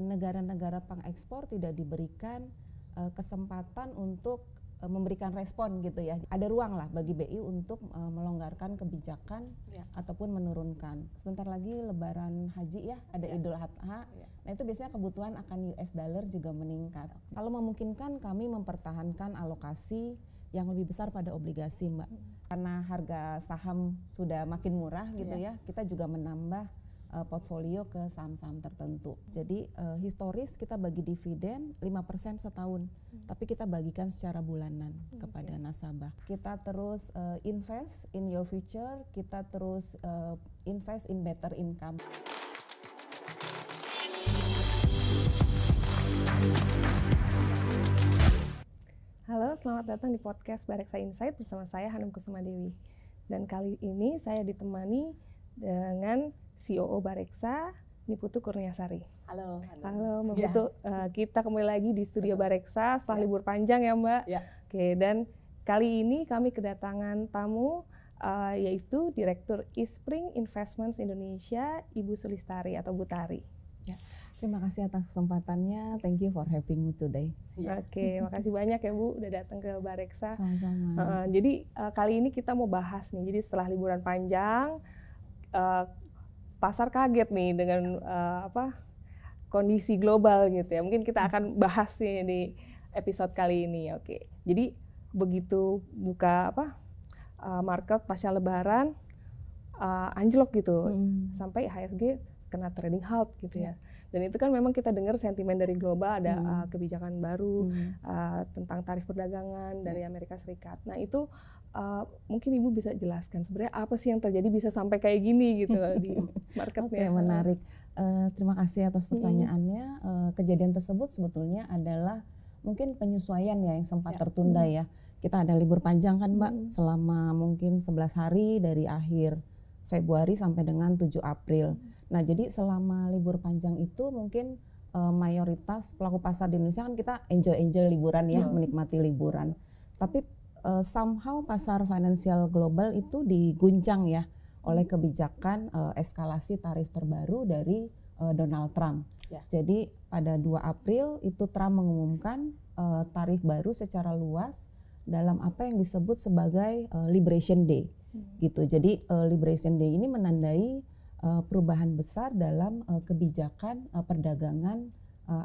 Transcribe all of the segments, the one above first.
negara-negara pengekspor tidak diberikan kesempatan untuk memberikan respon gitu ya. Ada ruang lah bagi BI untuk melonggarkan kebijakan ataupun menurunkan. Sebentar lagi Lebaran Haji ya, ada Idul Adha. Nah itu biasanya kebutuhan akan US dollar juga meningkat. Kalau memungkinkan kami mempertahankan alokasi yang lebih besar pada obligasi Mbak. Karena harga saham sudah makin murah gitu ya, kita juga menambah portfolio ke saham-saham tertentu. Jadi historis kita bagi dividen 5% setahun, tapi kita bagikan secara bulanan kepada nasabah. Kita terus invest in your future, kita terus invest in better income. Halo, selamat datang di podcast Bareksa Insight bersama saya Hanum Kusuma Dewi. Dan kali ini saya ditemani dengan COO Bareksa, Niputu Kurniasari. Halo. Halo, Mbak Putu. Kita kembali lagi di studio Bareksa setelah libur panjang ya Mbak. Oke, dan kali ini kami kedatangan tamu yaitu Direktur Eastspring Investments Indonesia, Ibu Sulistari atau Bu Tari. Terima kasih atas kesempatannya. Thank you for having me today. Oke, makasih banyak ya Bu udah datang ke Bareksa. Sama-sama. Jadi kali ini kita mau bahas nih. Jadi setelah liburan panjang, pasar kaget nih dengan kondisi global gitu ya. Mungkin kita akan bahas nih di episode kali ini. Oke. Jadi begitu buka market pasca Lebaran anjlok gitu, sampai IHSG kena trading halt gitu ya. Dan itu kan memang kita dengar sentimen dari global ada kebijakan baru tentang tarif perdagangan dari Amerika Serikat. Nah itu mungkin Ibu bisa jelaskan sebenarnya apa sih yang terjadi bisa sampai kayak gini gitu di marketnya. Oke, menarik. Terima kasih atas pertanyaannya. Kejadian tersebut sebetulnya adalah mungkin penyesuaian ya yang sempat tertunda ya. Kita ada libur panjang kan Mbak selama mungkin 11 hari dari akhir Februari sampai dengan 7 April. Nah jadi selama libur panjang itu mungkin mayoritas pelaku pasar di Indonesia kan kita enjoy liburan ya, menikmati liburan. Tapi somehow pasar finansial global itu diguncang ya oleh kebijakan eskalasi tarif terbaru dari Donald Trump. Jadi pada 2 April itu Trump mengumumkan tarif baru secara luas dalam apa yang disebut sebagai Liberation Day gitu. Jadi Liberation Day ini menandai perubahan besar dalam kebijakan perdagangan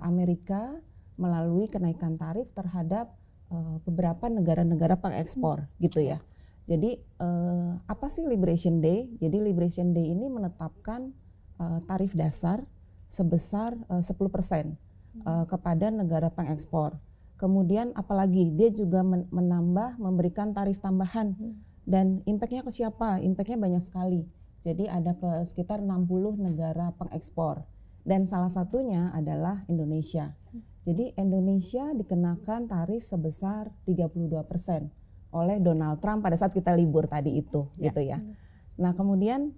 Amerika melalui kenaikan tarif terhadap beberapa negara-negara pengekspor gitu ya. Jadi apa sih Liberation Day? Jadi Liberation Day ini menetapkan tarif dasar sebesar 10% kepada negara pengekspor. Kemudian apalagi dia juga memberikan tarif tambahan dan impactnya ke siapa? Impactnya banyak sekali. Jadi ada ke sekitar 60 negara pengekspor dan salah satunya adalah Indonesia. Jadi Indonesia dikenakan tarif sebesar 32% oleh Donald Trump pada saat kita libur tadi itu gitu ya. Nah kemudian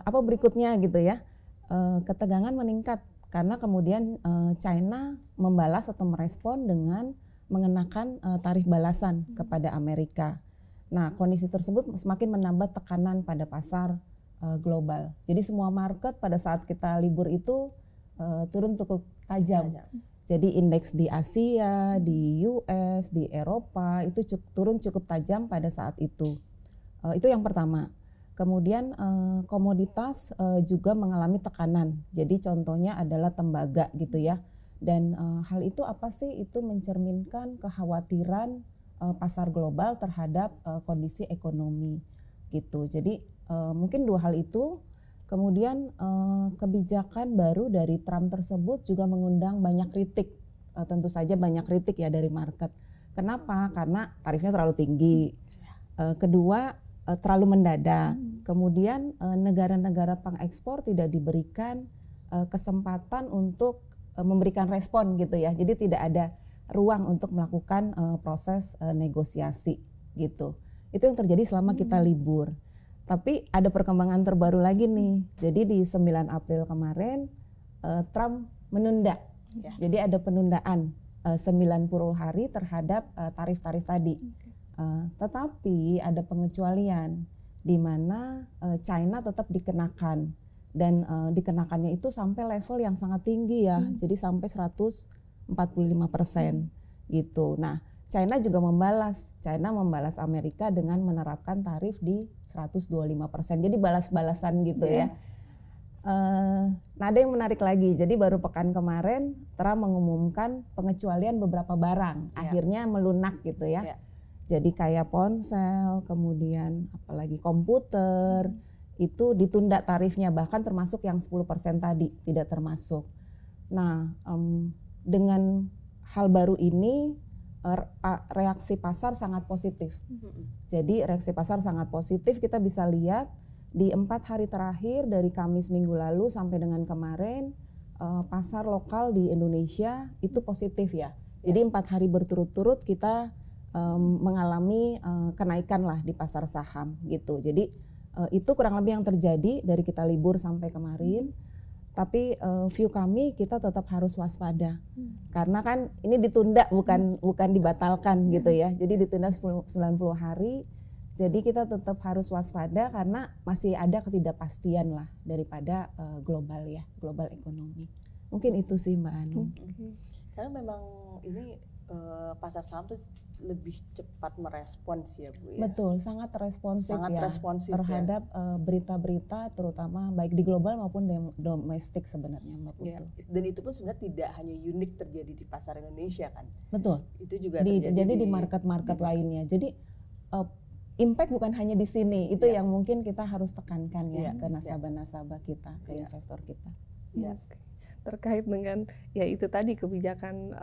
apa berikutnya gitu ya, ketegangan meningkat karena kemudian China membalas atau merespon dengan mengenakan tarif balasan kepada Amerika. Nah kondisi tersebut semakin menambah tekanan pada pasar global. Jadi semua market pada saat kita libur itu turun cukup tajam. Jadi indeks di Asia, di US, di Eropa itu turun cukup tajam pada saat itu. Itu yang pertama. Kemudian komoditas juga mengalami tekanan. Jadi contohnya adalah tembaga gitu ya. Dan hal itu apa sih? Itu mencerminkan kekhawatiran pasar global terhadap kondisi ekonomi gitu. Jadi mungkin dua hal itu. Kemudian kebijakan baru dari Trump tersebut juga mengundang banyak kritik. Tentu saja banyak kritik ya dari market. Kenapa? Karena tarifnya terlalu tinggi. Kedua, terlalu mendadak. Kemudian negara-negara pengekspor tidak diberikan kesempatan untuk memberikan respon gitu ya. Jadi tidak ada ruang untuk melakukan proses negosiasi gitu. Itu yang terjadi selama kita libur. Tapi ada perkembangan terbaru lagi nih. Jadi di 9 April kemarin Trump menunda. Jadi ada penundaan 90 hari terhadap tarif-tarif tadi. Tetapi ada pengecualian di mana China tetap dikenakan dan dikenakannya itu sampai level yang sangat tinggi ya. Jadi sampai 145% gitu. Nah, China juga membalas. China membalas Amerika dengan menerapkan tarif di 125%. Jadi balas-balasan gitu ya. Nah, ada yang menarik lagi. Jadi baru pekan kemarin Trump mengumumkan pengecualian beberapa barang. Akhirnya melunak gitu ya. Jadi kayak ponsel, kemudian apalagi komputer, itu ditunda tarifnya, bahkan termasuk yang 10% tadi tidak termasuk. Nah, dengan hal baru ini reaksi pasar sangat positif. Jadi reaksi pasar sangat positif, kita bisa lihat di 4 hari terakhir dari Kamis minggu lalu sampai dengan kemarin, pasar lokal di Indonesia itu positif ya. Jadi 4 hari berturut-turut kita mengalami kenaikan lah di pasar saham gitu. Jadi itu kurang lebih yang terjadi dari kita libur sampai kemarin. Tapi view kami kita tetap harus waspada. Karena kan ini ditunda bukan dibatalkan gitu ya. Jadi ditunda 90 hari. Jadi kita tetap harus waspada karena masih ada ketidakpastian lah daripada global ekonomi. Mungkin itu sih Mbak Anu. Karena memang ini pasar saham tuh lebih cepat merespons ya Bu ya. Betul, sangat responsif terhadap berita-berita terutama baik di global maupun domestik sebenarnya Mbak Putu. Dan itu pun sebenarnya tidak hanya unik terjadi di pasar Indonesia kan. Betul. Itu juga terjadi di market-market lainnya. Jadi impact bukan hanya di sini. Itu yang mungkin kita harus tekankan ya ke nasabah-nasabah kita, ke investor kita. Terkait dengan ya itu tadi kebijakan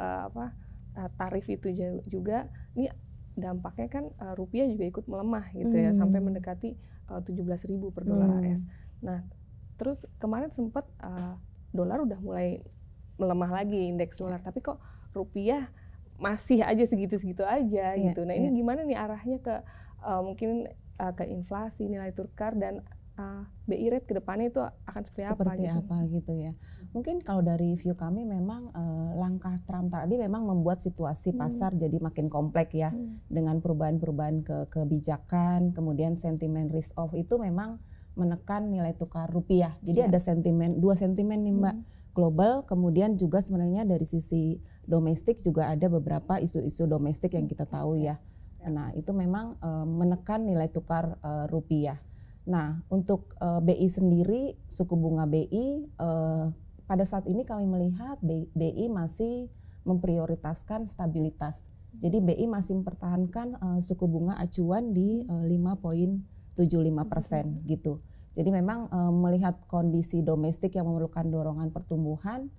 tarif itu juga, ini dampaknya kan rupiah juga ikut melemah gitu ya, sampai mendekati 17.000 per dolar AS. Nah, terus kemarin sempat dolar udah mulai melemah lagi, indeks dolar, tapi kok rupiah masih aja segitu-segitu aja gitu. Nah, ini gimana nih arahnya ke mungkin ke inflasi, nilai tukar, dan BI rate ke depannya itu akan seperti apa gitu ya. Mungkin kalau dari view kami memang langkah Trump tadi memang membuat situasi pasar jadi makin kompleks ya, dengan perubahan-perubahan kebijakan, kemudian sentimen risk off itu memang menekan nilai tukar rupiah. Jadi ada dua sentimen nih Mbak, global, kemudian juga sebenarnya dari sisi domestik juga ada beberapa isu-isu domestik yang kita tahu ya. Nah, itu memang menekan nilai tukar rupiah. Nah, untuk BI sendiri, suku bunga BI pada saat ini kami melihat BI masih memprioritaskan stabilitas. Jadi BI masih mempertahankan suku bunga acuan di 5,75% gitu. Jadi memang melihat kondisi domestik yang memerlukan dorongan pertumbuhan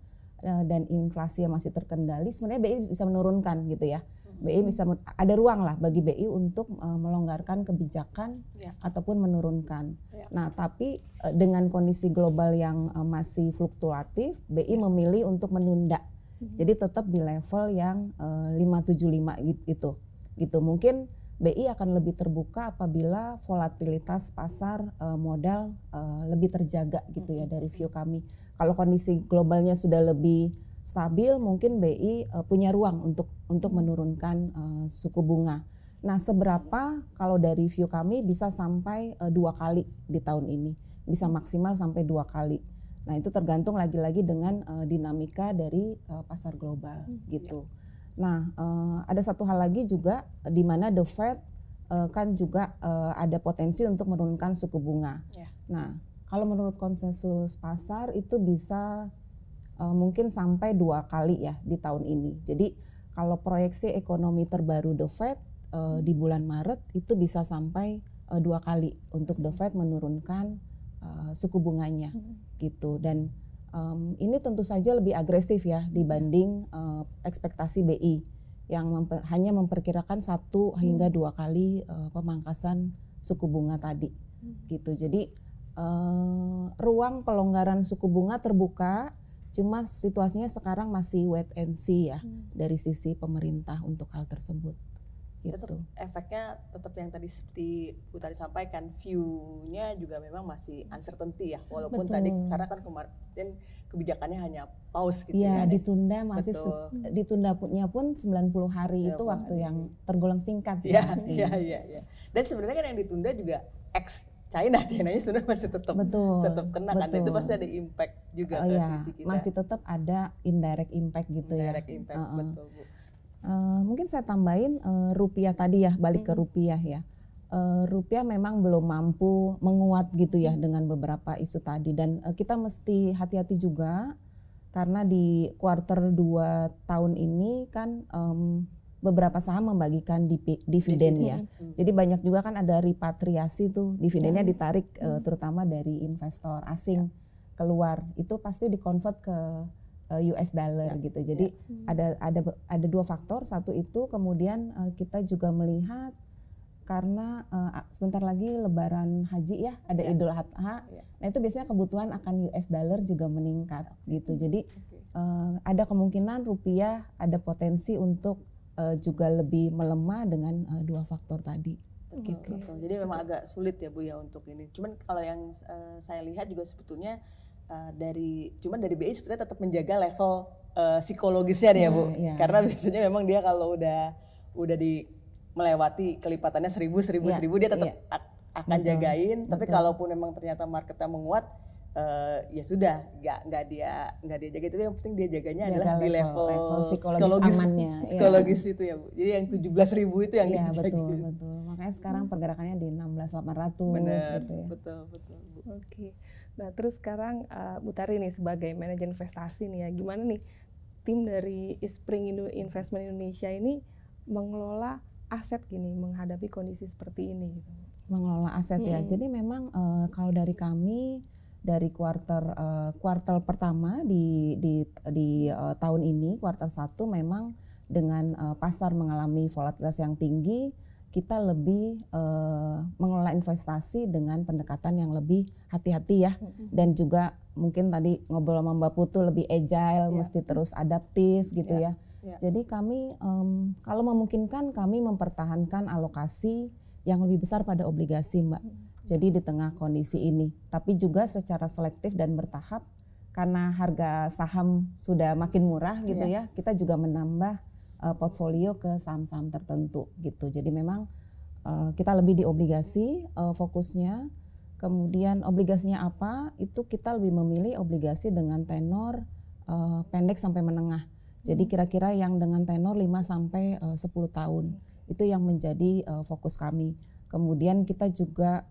dan inflasi yang masih terkendali, sebenarnya BI bisa menurunkan gitu ya. BI bisa ada ruang lah bagi BI untuk melonggarkan kebijakan ataupun menurunkan. Nah, tapi dengan kondisi global yang masih fluktuatif, BI memilih untuk menunda. Jadi tetap di level yang 575 gitu. Mungkin BI akan lebih terbuka apabila volatilitas pasar modal lebih terjaga gitu ya dari view kami. Kalau kondisi globalnya sudah lebih stabil, mungkin BI punya ruang untuk menurunkan suku bunga. Nah, seberapa kalau dari view kami bisa sampai 2 kali di tahun ini, bisa maksimal sampai 2 kali. Nah, itu tergantung lagi-lagi dengan dinamika dari pasar global gitu. Nah, ada satu hal lagi juga di mana The Fed kan juga ada potensi untuk menurunkan suku bunga. Nah, kalau menurut konsensus pasar itu bisa mungkin sampai 2 kali ya di tahun ini. Jadi kalau proyeksi ekonomi terbaru The Fed di bulan Maret itu bisa sampai 2 kali untuk The Fed menurunkan suku bunganya gitu. Dan ini tentu saja lebih agresif ya dibanding ekspektasi BI yang hanya memperkirakan 1 hingga 2 kali pemangkasan suku bunga tadi gitu. Jadi ruang pelonggaran suku bunga terbuka. Cuma situasinya sekarang masih wait and see ya dari sisi pemerintah untuk hal tersebut. Gitu. Tetap efeknya tetap yang tadi seperti Bu tadi sampaikan, view-nya juga memang masih uncertainty ya, walaupun tadi karena kan kemarin kebijakannya hanya pause gitu ya. Ditunda masih ditunda pun 90 hari itu waktu yang tergolong singkat. Iya. Dan sebenarnya kan yang ditunda juga Chinanya sudah masih tetap kena kan, itu pasti ada impact juga ke ya, sisi kita. Masih tetap ada indirect impact gitu indirect impact, betul Bu. Mungkin saya tambahin rupiah tadi ya, balik ke rupiah ya. Rupiah memang belum mampu menguat gitu ya dengan beberapa isu tadi, dan kita mesti hati-hati juga karena di kuartal 2 tahun ini kan beberapa saham membagikan dividen ya. Jadi banyak juga kan ada repatriasi tuh, dividennya ditarik terutama dari investor asing keluar, itu pasti dikonvert ke US dollar gitu. Jadi ada dua faktor, satu itu kemudian kita juga melihat karena sebentar lagi Lebaran Haji ya, ada Idul Adha. Nah itu biasanya kebutuhan akan US dollar juga meningkat gitu. Jadi ada kemungkinan rupiah ada potensi untuk juga lebih melemah dengan dua faktor tadi. Gitu. Jadi memang agak sulit ya Bu ya untuk ini. Cuman kalau yang saya lihat juga sebetulnya dari BI sebetulnya tetap menjaga level psikologisnya nih ya Bu. Karena biasanya memang dia kalau udah di melewati kelipatannya 1000 dia tetap akan jagain. Tapi kalaupun memang ternyata marketnya menguat, ya sudah nggak dia jaga, itu yang penting dia jaganya adalah di level psikologis itu ya Bu. Jadi yang 17.000 itu yang dia jaga. Betul. Makanya sekarang pergerakannya di 16.800. Benar, gitu ya. betul Bu. Oke. Nah terus sekarang Bu Tari nih sebagai manajer investasi nih ya, gimana nih tim dari Spring Investment Indonesia ini mengelola aset gini menghadapi kondisi seperti ini gitu. Mengelola aset ya. Jadi memang kalau dari kami dari kuartal pertama di tahun ini, kuartal 1 memang dengan pasar mengalami volatilitas yang tinggi, kita lebih mengelola investasi dengan pendekatan yang lebih hati-hati ya, dan juga mungkin tadi ngobrol sama Mbak Putu lebih agile, mesti terus adaptif gitu ya. Jadi kami kalau memungkinkan kami mempertahankan alokasi yang lebih besar pada obligasi Mbak. Jadi di tengah kondisi ini, tapi juga secara selektif dan bertahap karena harga saham sudah makin murah gitu ya, kita juga menambah portfolio ke saham-saham tertentu gitu. Jadi memang kita lebih di obligasi fokusnya. Kemudian obligasinya apa? Itu kita lebih memilih obligasi dengan tenor pendek sampai menengah. Jadi kira-kira yang dengan tenor 5 sampai 10 tahun. Itu yang menjadi fokus kami. Kemudian kita juga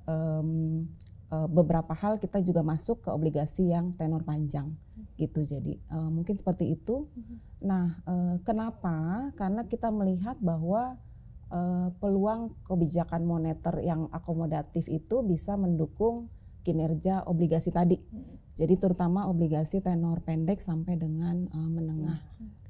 beberapa hal kita juga masuk ke obligasi yang tenor panjang gitu. Jadi mungkin seperti itu. Nah, kenapa? Karena kita melihat bahwa peluang kebijakan moneter yang akomodatif itu bisa mendukung kinerja obligasi tadi. Jadi terutama obligasi tenor pendek sampai dengan menengah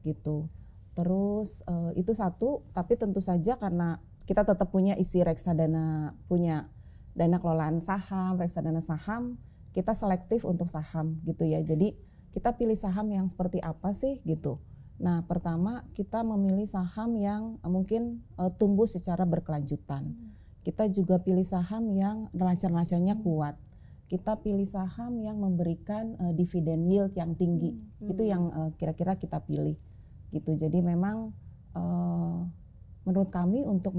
gitu. Terus itu satu, tapi tentu saja karena kita tetap punya isi reksadana, punya dana kelolaan saham, reksadana saham, kita selektif untuk saham gitu ya. Jadi kita pilih saham yang seperti apa sih gitu. Nah pertama kita memilih saham yang mungkin tumbuh secara berkelanjutan. Kita juga pilih saham yang neraca-neracanya kuat. Kita pilih saham yang memberikan dividen yield yang tinggi. Itu yang kira-kira kita pilih gitu. Jadi memang menurut kami untuk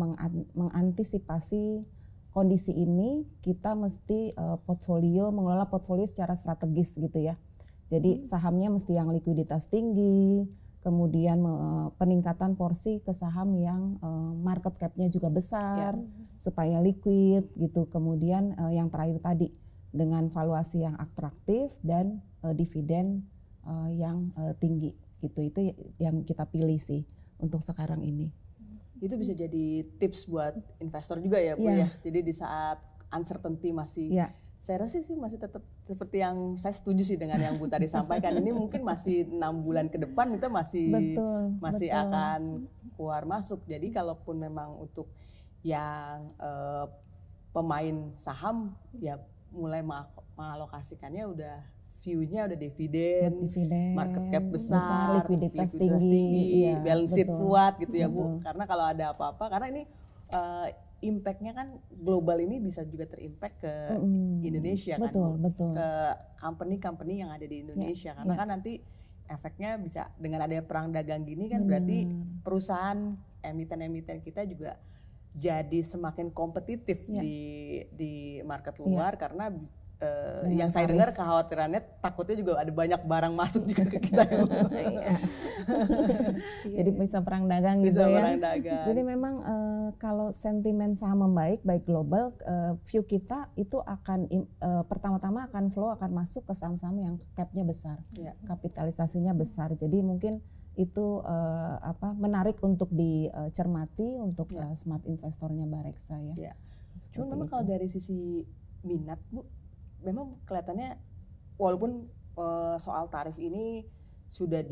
mengantisipasi kondisi ini kita mesti mengelola portfolio secara strategis gitu ya. Jadi sahamnya mesti yang likuiditas tinggi, kemudian peningkatan porsi ke saham yang market cap-nya juga besar supaya liquid gitu. Kemudian yang terakhir tadi dengan valuasi yang atraktif dan dividen yang tinggi gitu. Itu yang kita pilih sih untuk sekarang ini. Itu bisa jadi tips buat investor juga ya Bu ya. Jadi di saat uncertainty masih saya rasa sih masih tetap seperti yang saya setuju sih dengan yang Bu tadi sampaikan. Ini mungkin masih 6 bulan ke depan kita masih akan keluar masuk. Jadi kalaupun memang untuk yang pemain saham ya mulai mengalokasikannya udah view-nya udah dividen, market cap besar, likuiditas tinggi, balance sheet kuat gitu ya Bu. Karena kalau ada apa-apa, karena ini impact-nya kan global ini bisa juga terimpact ke Indonesia kan Bu. Ke company-company yang ada di Indonesia. Karena kan nanti efeknya bisa dengan adanya perang dagang gini kan berarti perusahaan emiten-emiten kita juga jadi semakin kompetitif di market luar karena yang saya dengar kekhawatirannya takutnya juga ada banyak barang masuk juga ke kita. Jadi bisa perang dagang gitu ya. Jadi memang kalau sentimen saham membaik baik global, view kita itu akan pertama-tama akan flow akan masuk ke saham-saham yang capnya besar, kapitalisasinya besar. Jadi mungkin itu menarik untuk dicermati untuk smart investornya Bareksa ya. Cuma memang kalau dari sisi minat Bu, memang kelihatannya walaupun soal tarif ini sudah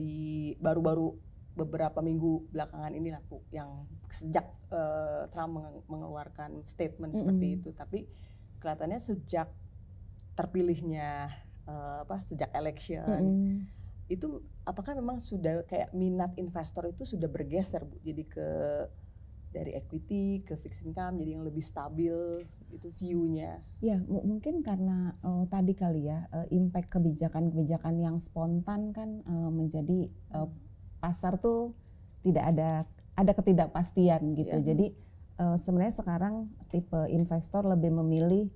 baru-baru beberapa minggu belakangan ini lah Bu, yang sejak Trump mengeluarkan statement seperti itu, tapi kelihatannya sejak terpilihnya sejak election itu apakah memang sudah kayak minat investor itu sudah bergeser Bu, jadi dari equity ke fixed income jadi yang lebih stabil itu view-nya. Ya mungkin karena tadi kali ya impact kebijakan yang spontan kan menjadi pasar tuh tidak ada ketidakpastian gitu. Jadi sebenarnya sekarang tipe investor lebih memilih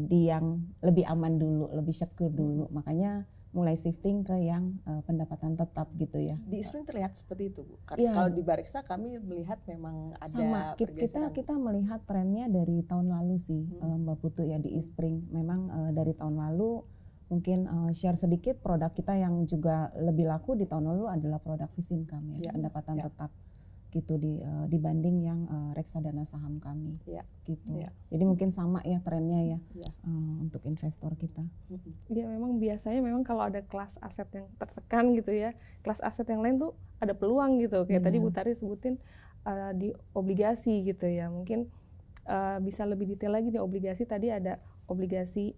di yang lebih aman dulu, lebih secure dulu. Makanya mulai shifting ke yang pendapatan tetap gitu ya. Di Spring terlihat seperti itu Bu. Kalau di Bareksa kami melihat memang ada pergeseran. Kita melihat trennya dari tahun lalu sih Mbak Putu ya di Spring. Memang dari tahun lalu mungkin share sedikit produk kita yang juga lebih laku di tahun lalu adalah produk fixed income ya, pendapatan tetap gitu dibanding yang reksadana saham kami gitu. Jadi mungkin sama ya trennya ya untuk investor kita. Ya memang biasanya kalau ada kelas aset yang tertekan gitu ya, kelas aset yang lain tuh ada peluang gitu. Kayak tadi Bu Tari sebutin di obligasi gitu ya. Mungkin bisa lebih detail lagi di obligasi, tadi ada obligasi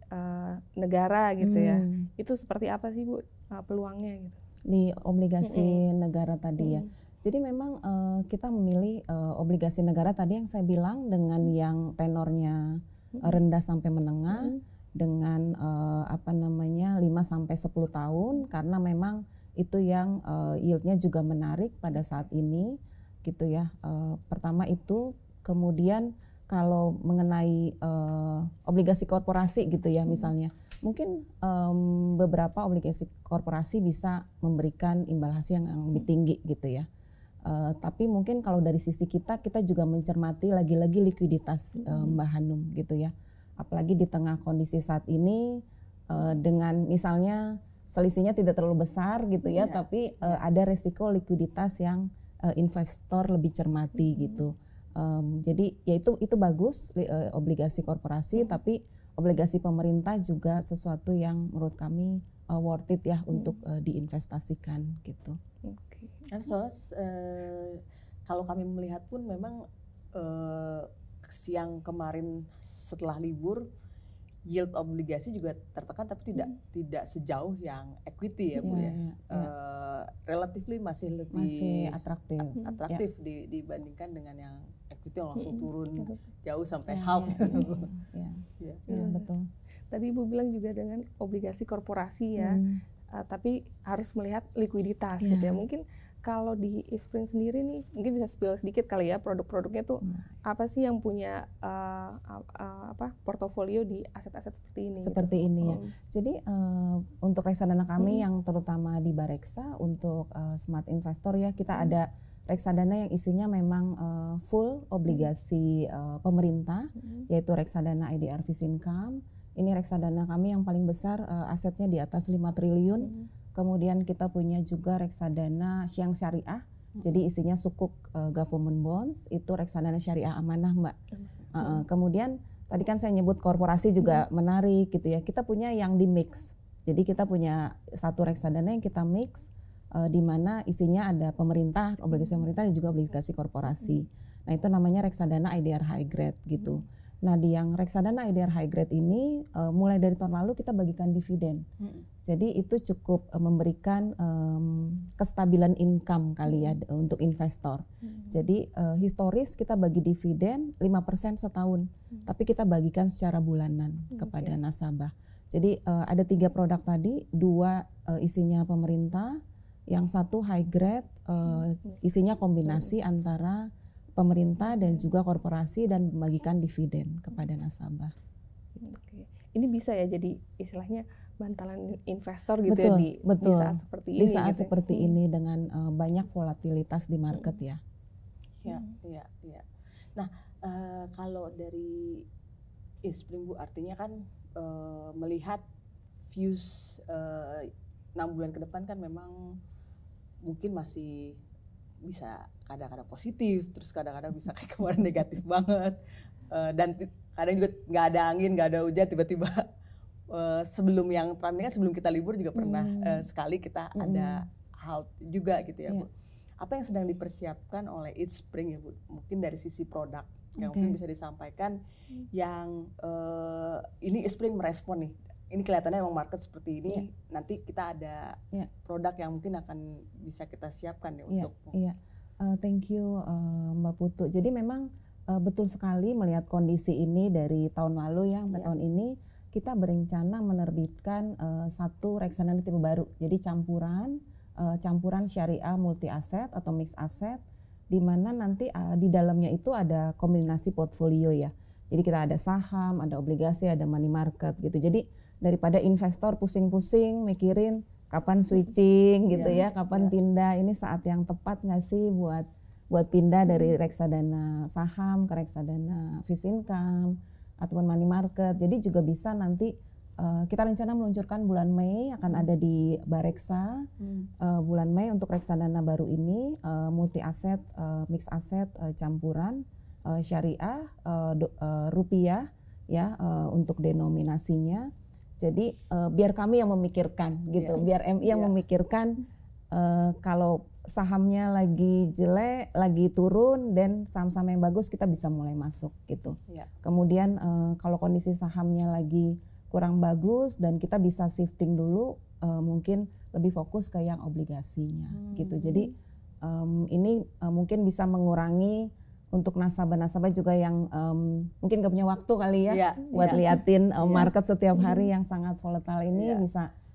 negara gitu ya. Itu seperti apa sih Bu peluangnya gitu? Di obligasi negara tadi ya. Jadi memang kita memilih obligasi negara tadi yang saya bilang dengan yang tenornya rendah sampai menengah dengan 5 sampai 10 tahun karena memang itu yang yieldnya juga menarik pada saat ini gitu ya. Pertama itu, kemudian kalau mengenai obligasi korporasi gitu ya misalnya, mungkin beberapa obligasi korporasi bisa memberikan imbal hasil yang lebih tinggi gitu ya. Tapi mungkin kalau dari sisi kita juga mencermati lagi-lagi likuiditas Mbak Hanum gitu ya. Apalagi di tengah kondisi saat ini dengan misalnya selisihnya tidak terlalu besar gitu ya, tapi ada resiko likuiditas yang investor lebih cermati gitu. Jadi ya itu bagus obligasi korporasi, tapi obligasi pemerintah juga sesuatu yang menurut kami worth it ya untuk diinvestasikan gitu. Karena soalnya kalau kami melihat pun memang siang kemarin setelah libur yield obligasi juga tertekan, tapi tidak sejauh yang equity ya Bu ya. Relatively masih lebih atraktif dibandingkan dengan yang equity yang langsung turun jauh sampai half. Betul. Tadi Ibu bilang juga dengan obligasi korporasi ya, tapi harus melihat likuiditas gitu ya. Mungkin kalau di Spring sendiri nih, mungkin bisa spill sedikit kali ya produk-produknya tuh apa sih yang punya portofolio di aset-aset seperti ini? Seperti gitu. ini ya. Jadi untuk reksadana kami yang terutama di Bareksa untuk smart investor ya, kita ada reksadana yang isinya memang full obligasi pemerintah, yaitu reksadana IDR Fixed Income. Ini reksadana kami yang paling besar, asetnya di atas 5 triliun. Kemudian kita punya juga reksadana yang syariah, jadi isinya sukuk government bonds, itu reksadana syariah amanah Mbak. Kemudian tadi kan saya nyebut korporasi juga menarik gitu ya, kita punya yang di mix. Jadi kita punya satu reksadana yang kita mix, di mana isinya ada pemerintah, obligasi pemerintah dan juga obligasi korporasi. Nah itu namanya reksadana IDR High Grade gitu. Nah di yang reksadana IDR High Grade ini mulai dari tahun lalu kita bagikan dividen. Jadi itu cukup memberikan kestabilan income kali ya untuk investor. Jadi historis kita bagi dividen 5% setahun, tapi kita bagikan secara bulanan kepada nasabah. Jadi ada 3 produk tadi, 2 isinya pemerintah, yang 1 high grade isinya kombinasi antara pemerintah dan juga korporasi dan membagikan dividen kepada nasabah. Oke. Ini bisa ya jadi istilahnya bantalan investor gitu betul, ya di saat seperti ini. Di saat gitu seperti ini dengan banyak volatilitas di market ya. Ya. Nah, kalau dari Eastspring Bu, artinya kan melihat views 6 bulan ke depan kan memang mungkin masih bisa kadang-kadang positif, terus kadang-kadang bisa kayak kemarin negatif banget, dan kadang juga nggak ada angin, nggak ada hujan, tiba-tiba sebelum yang Trump ini kan sebelum kita libur juga pernah sekali kita ada halt juga gitu ya Bu. Apa yang sedang dipersiapkan oleh Eastspring ya Bu? Mungkin dari sisi produk yang mungkin bisa disampaikan yang ini Eastspring merespon nih. Ini kelihatannya memang market seperti ini, nanti kita ada produk yang mungkin akan bisa kita siapkan ya untuk. Thank you Mbak Putu. Jadi memang betul sekali melihat kondisi ini dari tahun lalu ya, sampai tahun ini kita berencana menerbitkan satu reksadana tipe baru. Jadi campuran syariah multi aset atau mix aset, di mana nanti di dalamnya itu ada kombinasi portfolio ya. Jadi kita ada saham, ada obligasi, ada money market gitu. Jadi daripada investor pusing-pusing mikirin kapan switching gitu ya, kapan pindah, ini saat yang tepat nggak sih buat pindah dari reksadana saham ke reksadana fixed income ataupun money market. Jadi juga bisa nanti kita rencana meluncurkan bulan Mei, akan ada di Bareksa bulan Mei untuk reksadana baru ini, multi aset, mix aset, campuran syariah, rupiah ya untuk denominasinya. Jadi biar kami yang memikirkan gitu, biar MI yang memikirkan kalau sahamnya lagi jelek, lagi turun, dan saham-saham yang bagus kita bisa mulai masuk gitu. Kemudian kalau kondisi sahamnya lagi kurang bagus dan kita bisa shifting dulu, mungkin lebih fokus ke yang obligasinya gitu. Jadi ini mungkin bisa mengurangi untuk nasabah-nasabah juga yang mungkin gak punya waktu kali ya buat liatin market setiap hari yang sangat volatile ini,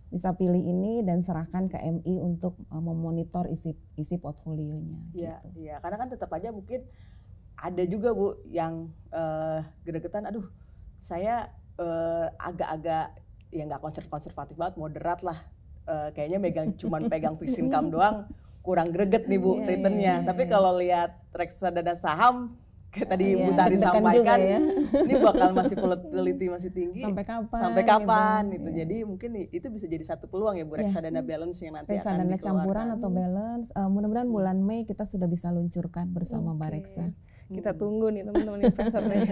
bisa pilih ini dan serahkan ke MI untuk memonitor isi portfolionya. Iya, karena kan tetap aja mungkin ada juga Bu yang gregetan, aduh saya agak-agak ya nggak konservatif banget, moderat lah, kayaknya cuman pegang fixed income doang, kurang greget nih Bu returnnya. Tapi kalau lihat reksadana saham kayak tadi Bu Tari sampaikan, ini bakal masih volatility masih tinggi. Sampai kapan gitu. Jadi mungkin itu bisa jadi satu peluang ya Bu, reksadana balance yang nanti akan dikeluarkan. Reksadana campuran atau balance, mudah-mudahan bulan Mei kita sudah bisa luncurkan bersama Bareksa. Kita tunggu nih teman-teman investornya.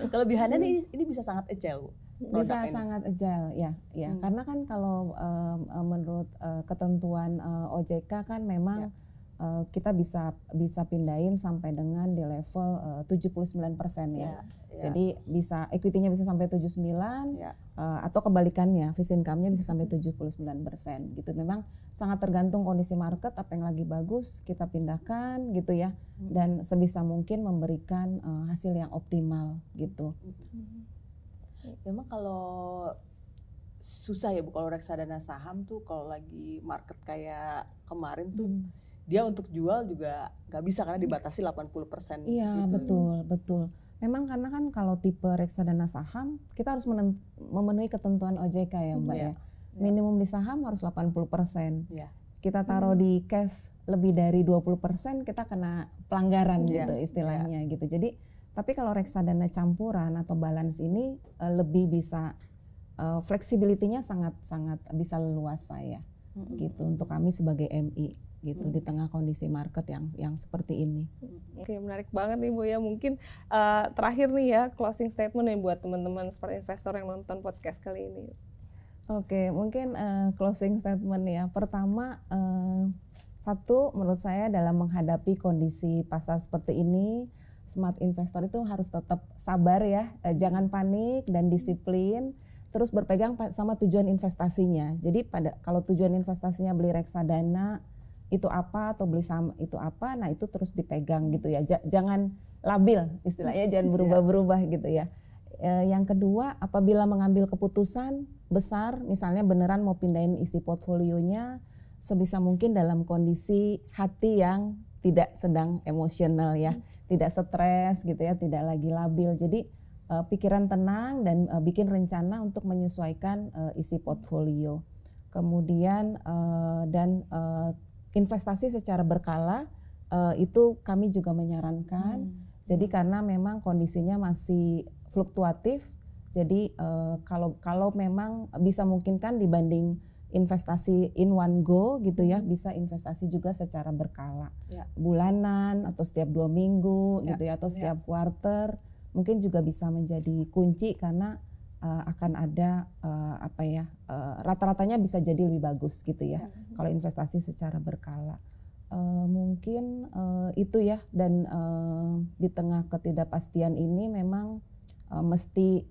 Kelebihannya nih ini bisa sangat agile Bu. Bisa sangat agile ya. Karena kan kalau menurut ketentuan OJK kan memang kita bisa pindahin sampai dengan di level 79% ya. Jadi bisa equity-nya bisa sampai 79 atau kebalikannya fixed income-nya bisa sampai 79% gitu. Memang sangat tergantung kondisi market, apa yang lagi bagus kita pindahkan gitu ya, dan sebisa mungkin memberikan hasil yang optimal gitu. Memang kalau susah ya Bu kalau reksadana saham tuh, kalau lagi market kayak kemarin tuh dia untuk jual juga nggak bisa karena dibatasi 80%. Iya gitu. Betul. Memang karena kan kalau tipe reksadana saham kita harus memenuhi ketentuan OJK ya Mbak ya. Minimum di saham harus 80%. Kita taruh di cash lebih dari 20% kita kena pelanggaran gitu istilahnya gitu. Jadi tapi kalau reksadana campuran atau balance ini lebih bisa fleksibilitinya sangat bisa leluasa ya gitu untuk kami sebagai MI gitu di tengah kondisi market yang seperti ini. Oke, menarik banget nih Bu ya. Mungkin terakhir nih ya closing statement nih buat teman-teman seperti investor yang nonton podcast kali ini. Oke, mungkin closing statement ya. Pertama, satu menurut saya dalam menghadapi kondisi pasar seperti ini, smart investor itu harus tetap sabar ya, jangan panik dan disiplin, terus berpegang sama tujuan investasinya. Jadi kalau tujuan investasinya beli reksadana itu apa atau beli saham itu apa, nah itu terus dipegang gitu ya. Jangan labil istilahnya, jangan berubah-berubah gitu ya. Yang kedua, apabila mengambil keputusan besar, misalnya beneran mau pindahin isi portfolionya, sebisa mungkin dalam kondisi hati yang tidak sedang emosional ya, tidak stres gitu ya, tidak lagi labil. Jadi pikiran tenang dan bikin rencana untuk menyesuaikan isi portfolio. Kemudian dan investasi secara berkala itu kami juga menyarankan. Jadi karena memang kondisinya masih fluktuatif, jadi kalau memang bisa memungkinkan dibanding investasi in one go gitu ya, bisa investasi juga secara berkala, bulanan atau setiap 2 minggu gitu ya, atau setiap quarter, mungkin juga bisa menjadi kunci karena akan ada rata-ratanya bisa jadi lebih bagus gitu ya kalau investasi secara berkala. Mungkin itu ya, dan di tengah ketidakpastian ini memang mesti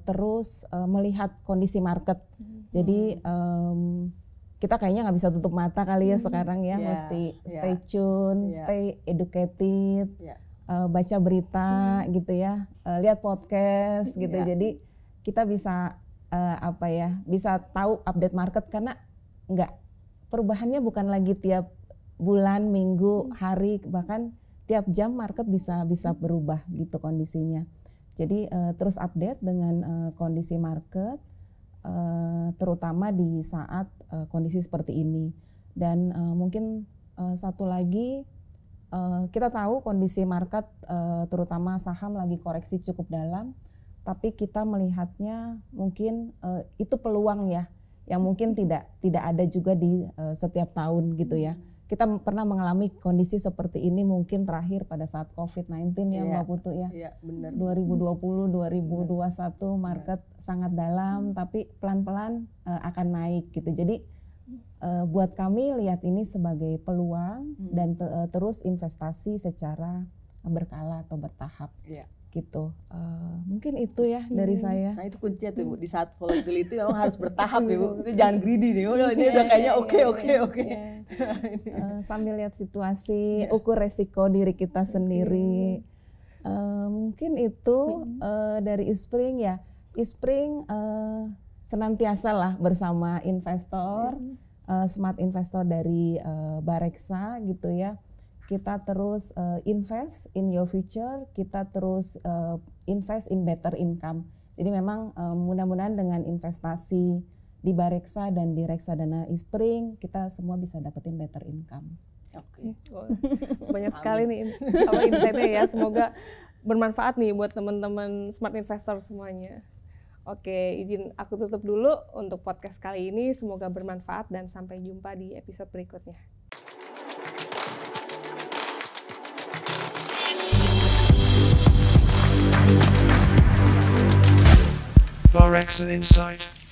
terus melihat kondisi market. Jadi kita kayaknya nggak bisa tutup mata kali ya sekarang ya, mesti stay tune, stay educated, baca berita gitu ya, lihat podcast gitu. Jadi kita bisa bisa tahu update market karena perubahannya bukan lagi tiap bulan, minggu, hari, bahkan tiap jam market bisa berubah gitu kondisinya. Jadi terus update dengan kondisi market, terutama di saat kondisi seperti ini. Dan mungkin satu lagi, kita tahu kondisi market terutama saham lagi koreksi cukup dalam, tapi kita melihatnya mungkin itu peluang ya, yang mungkin tidak ada juga di setiap tahun gitu ya. Kita pernah mengalami kondisi seperti ini mungkin terakhir pada saat COVID-19 ya Mbak Putu ya. Iya, benar. 2020, 2021 market sangat dalam, tapi pelan-pelan akan naik gitu. Jadi buat kami lihat ini sebagai peluang dan terus investasi secara berkala atau bertahap. Gitu. Mungkin itu ya dari saya. Nah itu kuncinya tuh Bu, di saat volatility memang harus bertahap ya Bu. Itu jangan greedy nih. Ini udah kayaknya oke. Sambil lihat situasi, ukur resiko diri kita sendiri. Mungkin itu dari Eastspring ya. Eastspring senantiasa lah bersama investor, smart investor dari Bareksa gitu ya. Kita terus invest in your future, kita terus invest in better income. Jadi memang mudah-mudahan dengan investasi di Bareksa dan di Reksadana Eastspring, kita semua bisa dapetin better income. Oke. Banyak sekali nih insight-nya ya, semoga bermanfaat nih buat teman-teman smart investor semuanya. Oke, izin aku tutup dulu untuk podcast kali ini, semoga bermanfaat dan sampai jumpa di episode berikutnya. Forex and Insight.